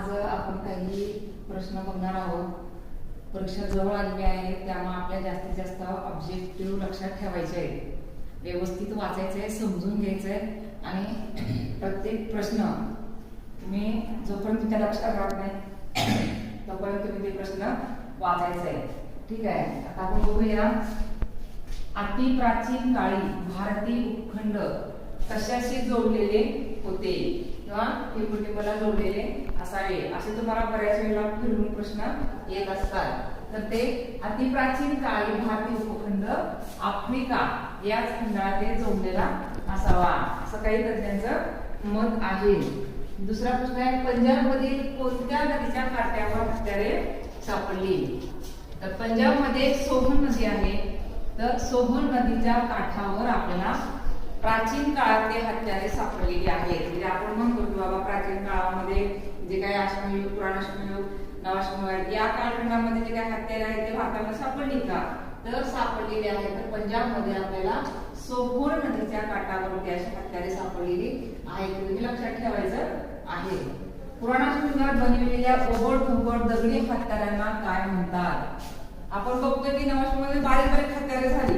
आज आपण काही प्रश्न बघणार आहोत. परीक्षा जवळ आलेली आहे, त्यामुळे आपल्या जास्तीत जास्त ऑब्जेक्टिव्ह लक्षात ठेवायचे आहे, व्यवस्थित वाचायचे आहे, समजून घ्यायचे आहे आणि प्रत्येक प्रश्न तुम्ही जोपर्यंत तुमच्या लक्षात राहत नाही तोपर्यंत तुम्ही ते प्रश्न वाचायचे आहे. ठीक आहे, आता आपण बघूया. अति प्राचीन काळी भारतीय उपखंड कशाशी जोडलेले होते किंवा टिपूटिपूला जोडलेले असावे, असे तुम्हाला बऱ्याच वेळेला फिरून प्रश्न येत असतात. तर ते अति प्राचीन काळी भारतीय उपखंड आफ्रिका याच खंडाला ते जोडलेला असावा, असं काही तज्ञांचं मत आहे. दुसरा प्रश्न आहे, पंजाब मधील कोणत्या नदीच्या काठावर हत्यारे सापडली? तर पंजाब मध्ये सोहन नदी आहे. तर सोहन नदीच्या काठावर आपल्याला प्राचीन काळात ते हत्यारे सापडलेली आहेत. म्हणजे आपण म्हणतो की बाबा प्राचीन काळामध्ये जे काही अश्मयुग, पुराणाश्मयुग, नवाश्मयुग या कालखंडामध्ये जे काही हत्यारे आहेत ते भारताला सापडली का? तर सापडलेली आहेत. तर पंजाब मध्ये आपल्याला सोहन नदीच्या काठावर अशी हत्यारे सापडलेली आहेत, तुम्ही लक्षात ठेवायचं आहे. पुराणाश्मयुगात बनविलेल्या ओबड-धोबड दगडी हत्यारांना काय म्हणतात? आपण बघतोय की नवाश्मयुगामध्ये बारीक बारीक हत्यारे झाली,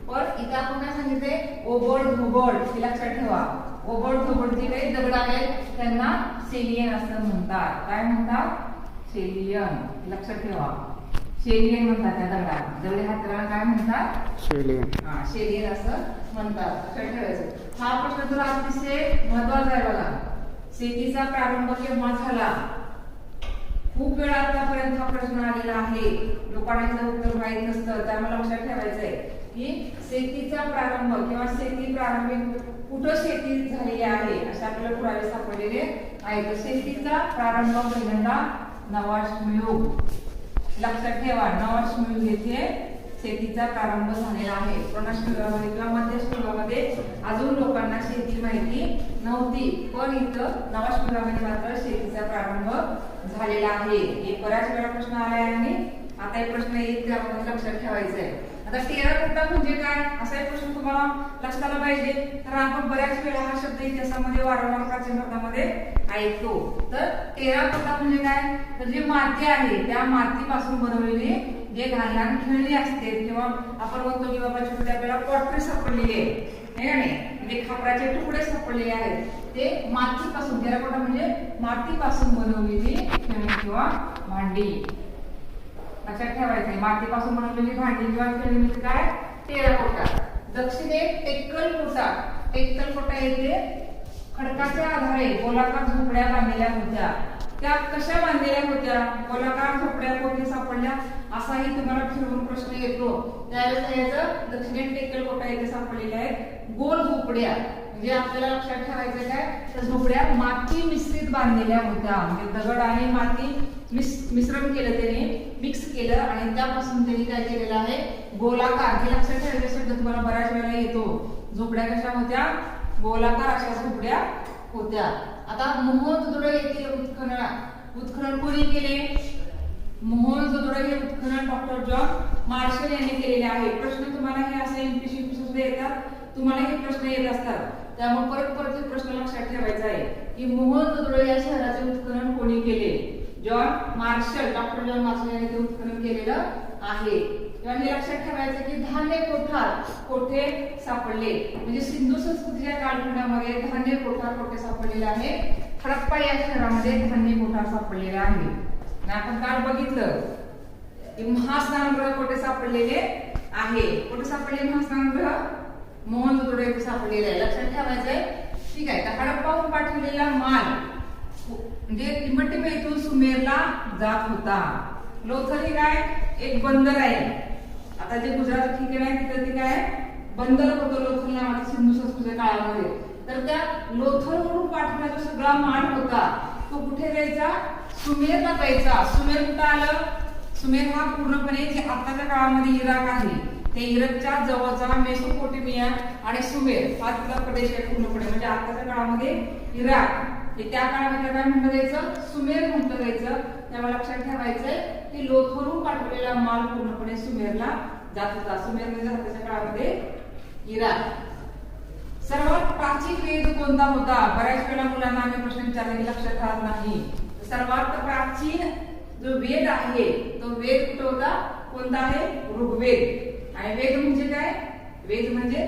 पण इथे आपण काय सांगितले? ओबड धोबड. हे लक्षात ठेवा. ओबड धोबड जे काही दगड आहेत त्यांना सेलियन असं म्हणतात. काय म्हणतात? सेलियन. लक्षात ठेवा, सेलियन म्हणतात त्या दगडाला. दगडी हत्याराला काय म्हणतात? सेलियन. हा, सेलियन असं म्हणतात. लक्षात ठेवायचं. हा प्रश्न तुला अतिशय महत्वाचा आहे बघा. शेतीचा प्रारंभ केव्हा झाला? खूप वेळा आतापर्यंत हा प्रश्न आलेला आहे, लोकांना याचं उत्तर माहित नसतं, त्यामुळे लक्षात ठेवायचंय की शेतीचा प्रारंभ किंवा शेती प्रारंभिक कुठं शेती झालेली आहे अशा आपल्याला पुरावे सापडलेले आहेत. शेतीचा प्रारंभ पहिल्यांदा नवाश्मयुग. लक्षात ठेवा, नवाश्मयुग येथे शेतीचा प्रारंभ झालेला आहे. पुराणाश्मयुगामध्ये किंवा मध्यश्मयुगामध्ये अजून लोकांना शेती माहिती नव्हती, पण इथं नवाश्मयुगामध्ये मात्र शेतीचा प्रारंभ झालेला आहे. हे बऱ्याच वेळा प्रश्न आला आहे आणि आता एक प्रश्न येईल त्यामध्ये लक्षात ठेवायचं आहे. आता टेराकोटा म्हणजे काय, असा एक प्रश्न तुम्हाला लक्षात आला पाहिजे. तर आपण बऱ्याच वेळा हा शब्द इतिहासामध्ये वारंवार प्राचीन भारतामध्ये ऐकतो. तर टेराकोटा म्हणजे काय? तर जी माती आहे त्या मातीपासून बनवलेली जे लहान खेळणी असते किंवा आपण म्हणतो की बाबा छोटे आपल्याला पॉटरी सापडलेली आहे म्हणजे खापराचे तुकडे सापडलेले आहेत, ते मातीपासून. टेराकोटा म्हणजे मातीपासून बनवलेली खेळणी किंवा भांडी. लक्षात ठेवायचंय, मातीपासून बनवलेली भांडी किंवा खेळणी म्हणजे काय? टेराकोटा. दक्षिणेत टेक्कलकोटा. टेक्कलकोटा येथे खडकाच्या आधारे गोलाकार झोपड्या बांधलेल्या होत्या. त्या कशा बांधलेल्या होत्या? गोलाकार झोपड्या कोठे सापडल्या असाही तुम्हाला फिरवून प्रश्न येतो. त्यावेळेस याचं दक्षिणेत टेक्कलकोटा येथे सापडलेल्या आहेत गोल झोपड्या. म्हणजे आपल्याला लक्षात ठेवायचं काय? त्या झोपड्या माती मिश्रित बांधलेल्या होत्या. म्हणजे दगड आणि माती मिश्रण केलं, त्याने मिक्स केलं आणि त्यापासून त्यांनी काय केलेलं आहे? गोलाकार. हे लक्षात ठेवायचं शब्द तुम्हाला बऱ्याच वेळेला येतो. झोपड्या कशा होत्या? गोलाकार अशा झोपड्या होत्या. आता मोहनजोदडो येथील उत्खनन कोणी केले? मोहनजोदडो हे उत्खनन डॉक्टर जॉन मार्शल यांनी केलेले आहे. प्रश्न तुम्हाला हे असे एमपीसी सुद्धा येतात, तुम्हाला हे प्रश्न येत असतात, त्यामुळे परत परत प्रश्न लक्षात ठेवायचा आहे की मोहनजोदडो या शहराचे उत्खनन कोणी केले? John Marshall, doctor John Marshall यांनी ते उत्खनन केलेलं आहे. किंवा हे लक्षात ठेवायचं की धान्य कोठार कोठे सापडले? म्हणजे सिंधू संस्कृतीच्या कालखंडामध्ये धान्य कोठार कोठे सापडलेले आहे? हडप्पा या शहरामध्ये धान्य कोठार सापडलेला आहे. आणि आपण काल बघितलं की महास्नानगृह कोठे सापडलेले आहे? कुठे सापडले महास्नानगृह? मोहनजोदडो येथे सापडलेले आहे. लक्षात ठेवायचंय. ठीक आहे, तर हडप्पाहून पाठवलेला माल म्हणजे टिंबटिंब इथून सुमेरला जात होता. लोथल हे काय? एक बंदर आहे. आता जे गुजरात ठिकाण आहे तिथे ते काय बंदर होतं लोथल नावाचं सिंधू संस्कृतीच्या काळामध्ये. तर त्या लोथलवरून पाठवण्याचा सगळा माल होता तो कुठे जायचा? सुमेरला जायचा. सुमेर कुठं आलं? सुमेर हा पूर्णपणे जे आताच्या काळामध्ये इराक आहे ते इराकच्या जवळचा मेसोपोटेमिया आणि सुमेर हा तिथला प्रदेश आहे पूर्णपणे. म्हणजे आताच्या काळामध्ये इराक हे त्या काळामध्ये काय म्हटलं जायचं? सुमेर म्हटलं जायचं. त्यामुळे लक्षात ठेवायचंय की लोथलवरून पाठवलेला माल पूर्णपणे सुमेरला जात होता. सुमेर म्हणजे आताच्या काळामध्ये इराक. सर्वात प्राचीन वेद कोणता होता? बऱ्याच वेळा मुलांना आम्ही प्रश्न विचारले की लक्षात राहत नाही. सर्वात प्राचीन जो वेद आहे तो वेद कुठे होता? कोणता आहे? ऋग्वेद. आणि वेद म्हणजे काय? वेद म्हणजे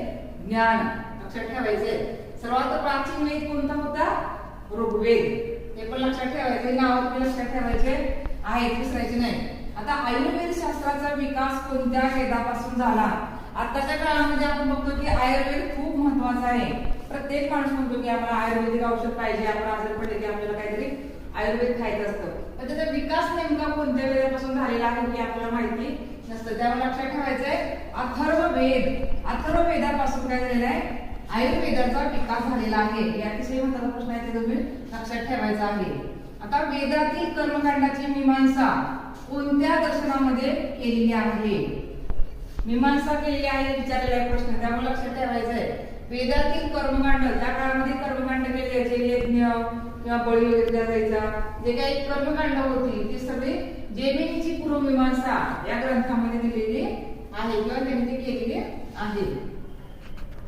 ज्ञान. लक्षात ठेवायचे. सर्वात प्राचीन वेद कोणता होता? ऋग्वेद. हे पण लक्षात ठेवायचे. नाव तुम्ही लक्षात ठेवायचे आहेत, विसरायचे नाही. आता आयुर्वेद शास्त्राचा विकास कोणत्या वेदापासून झाला? आताच्या काळामध्ये आपण बघतो की आयुर्वेद खूप महत्वाचा आहे. प्रत्येक माणूस म्हणतो की आम्हाला आयुर्वेदिक औषध पाहिजे, आपण आजारी पडले की आपल्याला काहीतरी आयुर्वेद खायचं असतं. पण त्याचा विकास नेमका कोणत्या वेदापासून झालेला आहे हे आपल्याला माहिती नसतं. त्यामुळे लक्षात ठेवायचंय अथर्ववेदापासून काय झालेलं आहे? आयुर्वेदाचा विकास झालेला आहे. हे अतिशय महत्त्वाचा प्रश्न आहे, ते तुम्ही लक्षात ठेवायचा आहे. आता वेदातील कर्मकांडाची मीमांसा कोणत्या दर्शनामध्ये केलेली आहे? मीमांसा केलेली आहे विचारलेला आहे प्रश्न. त्यामुळे लक्षात ठेवायचंय वेदातील कर्मकांड, ज्या काळामध्ये कर्मकांड केले जायचे, यज्ञ किंवा बळी वगैरे दिला जायचा, जे काही कर्मकांड होती ती सगळी जैमिनीची पूर्वमीमांसा या ग्रंथामध्ये दिलेली आहे किंवा त्यांनी ती केलेली आहे.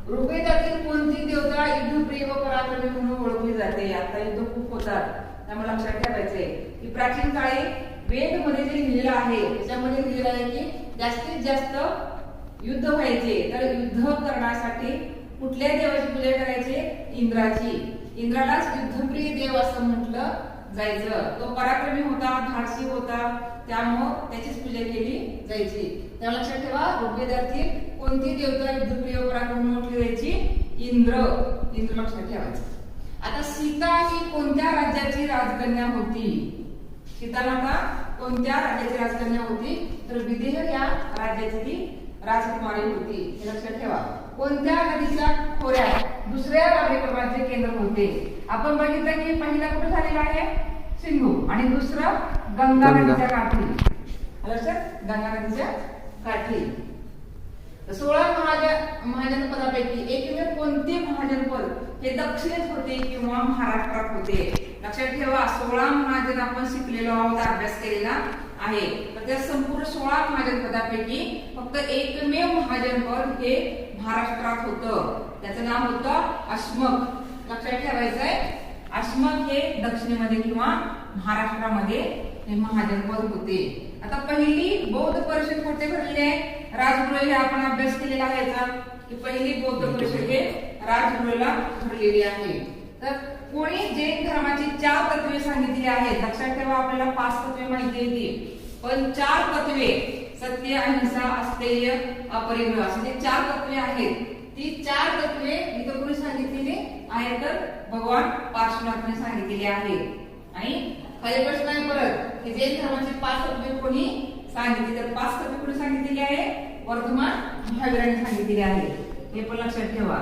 ऋग्वेदातील कोणती देवता युद्धप्रिय व पराक्रमी म्हणून ओळखली जाते? आता युद्ध खूप होतात, त्यामुळे लक्षात ठेवायचंय की प्राचीन काळी वेद मध्ये जे लिहिलेलं आहे त्याच्यामध्ये लिहिलेलं आहे की जास्तीत जास्त युद्ध व्हायचे, तर युद्ध करण्यासाठी कुठल्या देवाची पूजा करायची? इंद्राची. इंद्रालाच युद्धप्रिय देव असं म्हटलं जायचं. तो पराक्रमी होता, धाडसी होता, त्यामुळं त्याचीच पूजा केली जायची. त्यामुळे लक्षात ठेवा ऋग्वेदातील कोणती देवता युद्धप्रिय पराक्रमी म्हणून ओळखली जायची? इंद्र. इंद्र लक्षात ठेवायचं. आता सीता ही कोणत्या राज्याची राजकन्या होती? सीतामाता कोणत्या राज्याची राजकन्या होती? तर विदेह या राज्याची ती राजकुमारी होती. हे लक्षात ठेवा. कोणत्या नदीच्या खोऱ्यात दुसऱ्या राज्यक्रमाचे केंद्र होते? आपण बघितलं की पहिला कुठे झालेला आहे? सिंधू. आणि दुसरं गंगा नदीच्या काठी. लक्षात? गंगा नदीच्या काठी. 16 महाजनपदापैकी एकमेव कोणते महाजनपद हे दक्षिणेत होते किंवा महाराष्ट्रात होते? लक्षात ठेवा 16 महाजन आपण शिकलेलो आहोत, अभ्यास केलेला आहे. तर त्या संपूर्ण 16 महाजनपदापैकी फक्त एकमेव महाजनपद हे महाराष्ट्रात होतं. त्याचं नाव होतं अश्मक. लक्षात ठेवायचंय अश्मक हे दक्षिणेमध्ये किंवा महाराष्ट्रामध्ये हे महाजनपद होते. आता पहिली बौद्ध परिषद कुठे भरलेली आहे? राजगृह. हे आपण अभ्यास केलेला आहे याचा की पहिली बौद्ध परिषद हे राजगृहला भरलेली आहे. तर कोणी जैन धर्माची 4 तत्वे सांगितली आहेत? लक्षात ठेवा आपल्याला 5 तत्वे माहिती होती, पण 4 तत्वे सत्य, अहिंसा, अस्थेय, अपरिग्रह असे जे 4 तत्वे आहेत, ती 4 तत्वे इथं कोणी सांगितलेली आहेत? तर भगवान पार्श्वनाथने सांगितलेली आहे. आणि खाली प्रश्न आहे परत की जैन धर्माची 5 तत्वे कोणी सांगितली? तर 5 तत्वे कोणी सांगितलेली आहे? वर्धमान महावीरांनी सांगितलेली आहे. हे पण लक्षात ठेवा.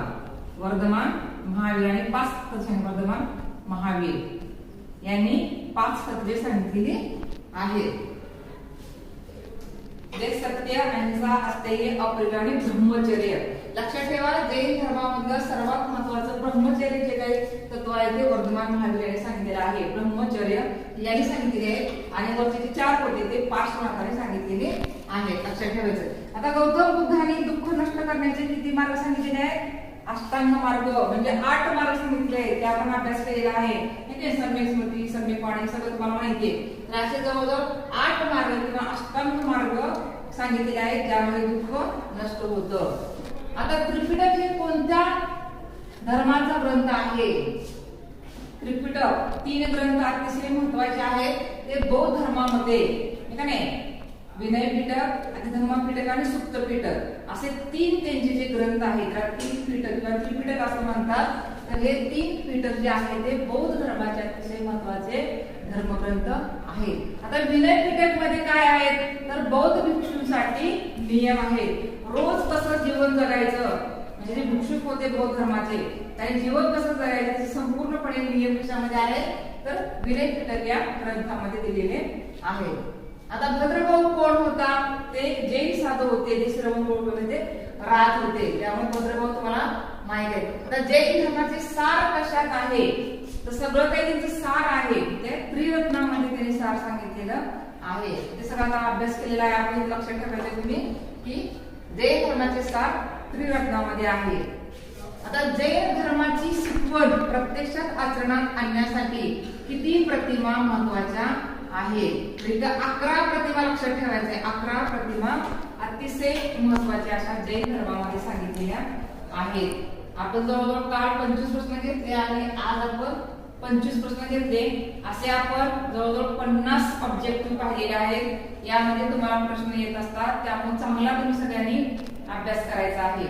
वर्धमान महावीर आणि 5 तत्वे वर्धमान महावीर यांनी 5 तत्वे सांगितलेली आहेत. जे सत्य, अहिंसा, अस्थेय, अपरिग्रह आणि ब्रह्मचर्य. लक्षात ठेवा जैन धर्मामधलं सर्वात महत्वाचं ब्रह्मचर्य जे काही तत्व आहे ते वर्धमान महावीर यांनी सांगितलेलं आहे. ब्रह्मचर्य यांनी सांगितलेले आहे आणि वरचे जे 4 होते ते पार्श्वनाथाने सांगितलेले आहेत. लक्षात ठेवायचं. आता गौतम बुद्धांनी दुःख नष्ट करण्याचे किती मार्ग सांगितलेले आहेत? अष्टांग मार्ग म्हणजे 8 मार्ग सांगितले आहेत. ते आपण अभ्यास केलेला आहे. सम्यक स्मृती, सम्यक वाणी सगळं तुम्हाला माहिती आहे. तर असे जवळजवळ 8 मार्ग किंवा अष्टांग मार्ग सांगितलेले आहेत ज्यामुळे दुःख नष्ट होतं. आता त्रिपिटक हे कोणत्या धर्माचा ग्रंथ आहे? त्रिपिटक 3 ग्रंथ अतिशय महत्वाचे आहेत. ते बौद्ध धर्मामध्ये का नाही? विनय पिटक, अतिधर्म पिटक आणि सुप्त पिटक असे 3 त्यांचे जे ग्रंथ आहेत त्याला 3 पिटक किंवा त्रिपिटक असं म्हणतात. तर हे 3 पिटक जे आहेत ते बौद्ध धर्माचे अतिशय महत्वाचे धर्मग्रंथ आहेत. आता विनय पिटक मध्ये काय आहेत? तर बौद्ध भिक्षूंसाठी नियम आहेत. रोज कसं जीवन जगायचं, म्हणजे जे भिक्षुक होते बौद्ध धर्माचे त्यांनी जीवन कसं जगायचं ते संपूर्णपणे नियम कशामध्ये आहेत? तर विनय पिटक या ग्रंथामध्ये दिलेले आहेत. आता भद्रभाऊ कोण होता? ते जैन साधू होते. जे श्रवण होते राज होते. त्यामुळे भद्रभाऊ तुम्हाला माहित आहे. आता जैन धर्माचे सार कशात आहे? तर सगळं काही त्यांचं सार आहे ते त्रिरत्नामध्ये त्यांनी सार सांगितलेलं आहे. ते सगळा अभ्यास केलेला आहे. आपण लक्षात ठेवायचं तुम्ही की जैन धर्माचे सार त्रिरत्नामध्ये आहे. आता जैन धर्माची शिकवण प्रत्यक्षात आचरणात आणण्यासाठी किती प्रतिमा महत्वाच्या आहेत? तर इथं 11 प्रतिमा लक्षात ठेवायच्या आहे. 11 प्रतिमा अतिशय महत्वाच्या अशा जैन धर्मामध्ये सांगितलेल्या आहेत. आपण जवळजवळ काल 25 प्रश्न घेतले आणि आज आपण 25 प्रश्न घेतले. असे आपण जवळजवळ 50 ऑब्जेक्टिव्ह पाहिलेले आहेत. यामध्ये तुम्हाला प्रश्न येत असतात, त्यामुळे चांगला तुम्ही सगळ्यांनी अभ्यास करायचा आहे.